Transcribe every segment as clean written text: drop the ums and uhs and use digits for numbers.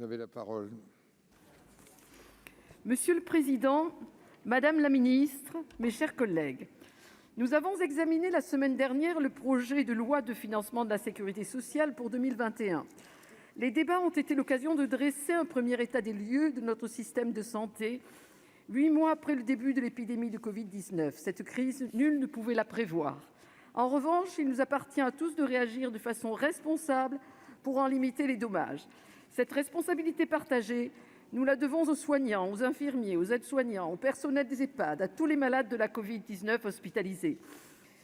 Vous avez la parole. Monsieur le président, madame la ministre, mes chers collègues, nous avons examiné la semaine dernière le projet de loi de financement de la sécurité sociale pour 2021. Les débats ont été l'occasion de dresser un premier état des lieux de notre système de santé, 8 mois après le début de l'épidémie de covid-19. Cette crise, nul ne pouvait la prévoir. En revanche, il nous appartient à tous de réagir de façon responsable pour en limiter les dommages. Cette responsabilité partagée, nous la devons aux soignants, aux infirmiers, aux aides-soignants, au personnel des EHPAD, à tous les malades de la covid-19 hospitalisés.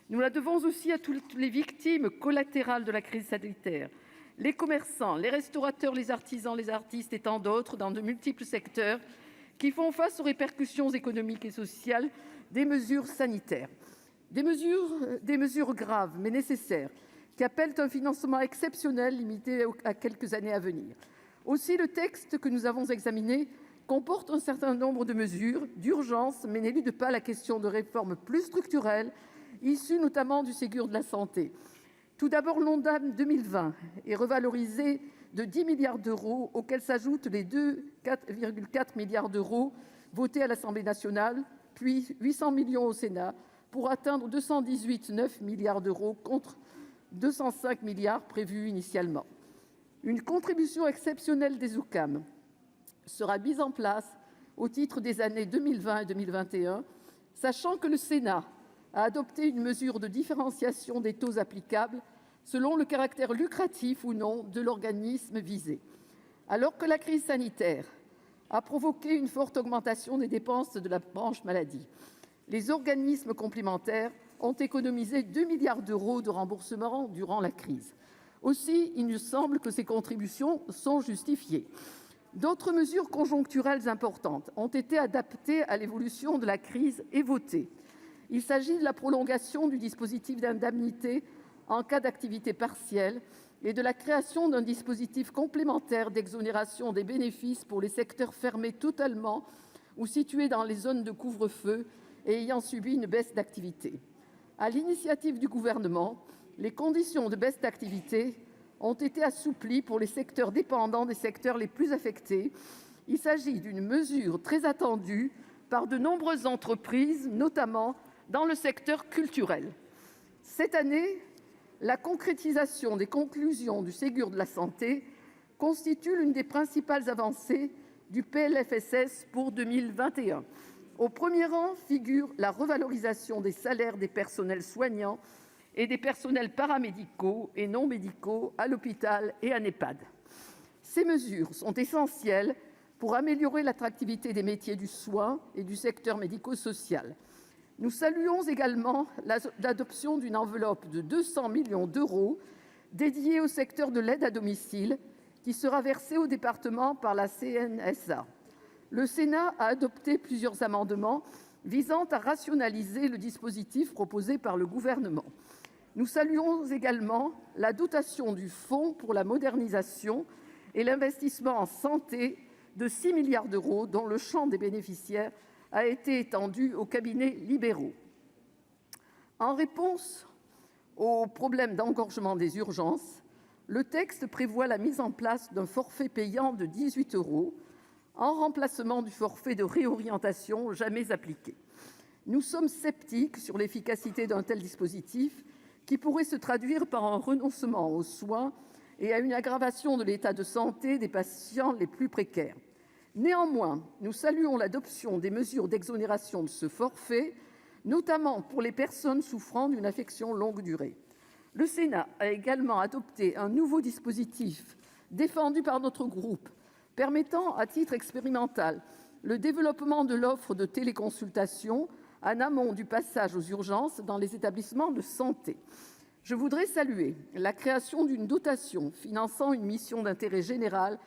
Nous la devons aussi à toutes les victimes collatérales de la crise sanitaire, les commerçants, les restaurateurs, les artisans, les artistes et tant d'autres dans de multiples secteurs qui font face aux répercussions économiques et sociales des mesures sanitaires. Des mesures graves mais nécessaires qui appellent un financement exceptionnel limité à quelques années à venir. Aussi, le texte que nous avons examiné comporte un certain nombre de mesures d'urgence, mais n'élude pas la question de réformes plus structurelles, issues notamment du Ségur de la santé. Tout d'abord, l'Ondam 2020 est revalorisé de 10 milliards d'euros, auxquels s'ajoutent les 4,4 milliards d'euros votés à l'Assemblée nationale, puis 800 millions au Sénat, pour atteindre 218,9 milliards d'euros contre 205 milliards prévus initialement. Une contribution exceptionnelle des OCAM sera mise en place au titre des années 2020 et 2021, sachant que le Sénat a adopté une mesure de différenciation des taux applicables selon le caractère lucratif ou non de l'organisme visé. Alors que la crise sanitaire a provoqué une forte augmentation des dépenses de la branche maladie, les organismes complémentaires ont économisé 2 milliards d'euros de remboursement durant la crise. Aussi, il nous semble que ces contributions sont justifiées. D'autres mesures conjoncturelles importantes ont été adaptées à l'évolution de la crise et votées. Il s'agit de la prolongation du dispositif d'indemnité en cas d'activité partielle et de la création d'un dispositif complémentaire d'exonération des bénéfices pour les secteurs fermés totalement ou situés dans les zones de couvre-feu et ayant subi une baisse d'activité. À l'initiative du Gouvernement, les conditions de baisse d'activité ont été assouplies pour les secteurs dépendants des secteurs les plus affectés. Il s'agit d'une mesure très attendue par de nombreuses entreprises, notamment dans le secteur culturel. Cette année, la concrétisation des conclusions du Ségur de la santé constitue l'une des principales avancées du PLFSS pour 2021. Au premier rang figure la revalorisation des salaires des personnels soignants et des personnels paramédicaux et non médicaux à l'hôpital et en EHPAD. Ces mesures sont essentielles pour améliorer l'attractivité des métiers du soin et du secteur médico-social. Nous saluons également l'adoption d'une enveloppe de 200 millions d'euros dédiée au secteur de l'aide à domicile qui sera versée aux départements par la CNSA. Le Sénat a adopté plusieurs amendements visant à rationaliser le dispositif proposé par le Gouvernement. Nous saluons également la dotation du Fonds pour la modernisation et l'investissement en santé de 6 milliards d'euros, dont le champ des bénéficiaires a été étendu aux cabinets libéraux. En réponse aux problèmes d'engorgement des urgences, le texte prévoit la mise en place d'un forfait payant de 18 euros, en remplacement du forfait de réorientation jamais appliqué. Nous sommes sceptiques sur l'efficacité d'un tel dispositif qui pourrait se traduire par un renoncement aux soins et à une aggravation de l'état de santé des patients les plus précaires. Néanmoins, nous saluons l'adoption des mesures d'exonération de ce forfait, notamment pour les personnes souffrant d'une affection longue durée. Le Sénat a également adopté un nouveau dispositif défendu par notre groupe, permettant, à titre expérimental, le développement de l'offre de téléconsultation en amont du passage aux urgences dans les établissements de santé. Je voudrais saluer la création d'une dotation finançant une mission d'intérêt général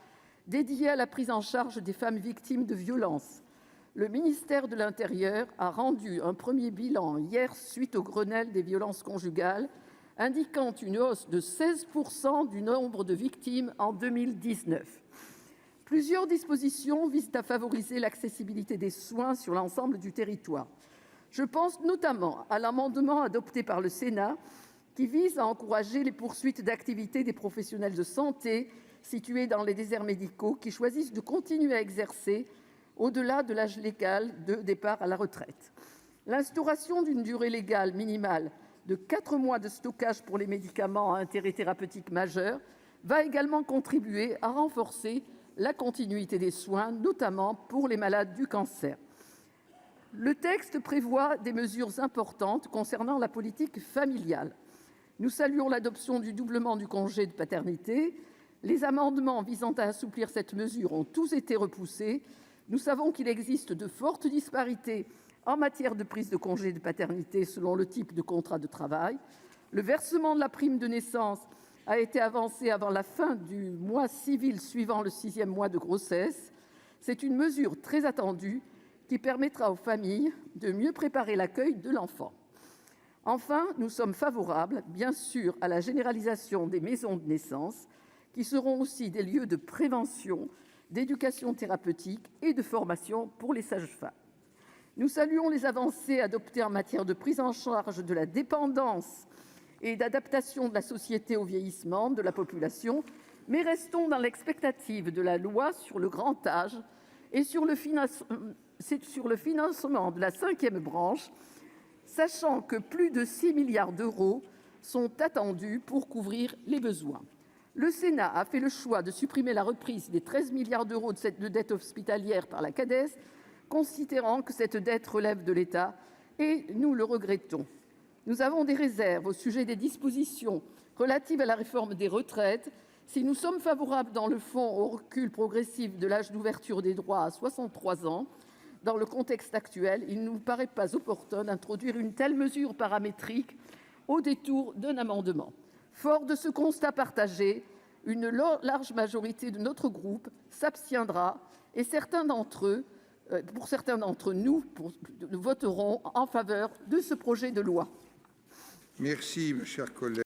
dédiée à la prise en charge des femmes victimes de violences. Le ministère de l'Intérieur a rendu un premier bilan hier suite au Grenelle des violences conjugales, indiquant une hausse de 16 % du nombre de victimes en 2019. Plusieurs dispositions visent à favoriser l'accessibilité des soins sur l'ensemble du territoire. Je pense notamment à l'amendement adopté par le Sénat qui vise à encourager les poursuites d'activités des professionnels de santé situés dans les déserts médicaux qui choisissent de continuer à exercer au-delà de l'âge légal de départ à la retraite. L'instauration d'une durée légale minimale de 4 mois de stockage pour les médicaments à intérêt thérapeutique majeur va également contribuer à renforcer la continuité des soins, notamment pour les malades du cancer. Le texte prévoit des mesures importantes concernant la politique familiale. Nous saluons l'adoption du doublement du congé de paternité. Les amendements visant à assouplir cette mesure ont tous été repoussés. Nous savons qu'il existe de fortes disparités en matière de prise de congé de paternité selon le type de contrat de travail. Le versement de la prime de naissance a été avancé avant la fin du mois civil suivant le 6e mois de grossesse. C'est une mesure très attendue qui permettra aux familles de mieux préparer l'accueil de l'enfant. Enfin, nous sommes favorables, bien sûr, à la généralisation des maisons de naissance, qui seront aussi des lieux de prévention, d'éducation thérapeutique et de formation pour les sages-femmes. Nous saluons les avancées adoptées en matière de prise en charge de la dépendance et d'adaptation de la société au vieillissement de la population, mais restons dans l'expectative de la loi sur le grand âge et sur le financement de la 5e branche, sachant que plus de 6 milliards d'euros sont attendus pour couvrir les besoins. Le Sénat a fait le choix de supprimer la reprise des 13 milliards d'euros de dette hospitalière par la Cades, considérant que cette dette relève de l'État, et nous le regrettons. Nous avons des réserves au sujet des dispositions relatives à la réforme des retraites. Si nous sommes favorables dans le fond au recul progressif de l'âge d'ouverture des droits à 63 ans, dans le contexte actuel, il ne nous paraît pas opportun d'introduire une telle mesure paramétrique au détour d'un amendement. Fort de ce constat partagé, une large majorité de notre groupe s'abstiendra et pour certains d'entre nous, nous voterons en faveur de ce projet de loi. Merci, mes chers collègues.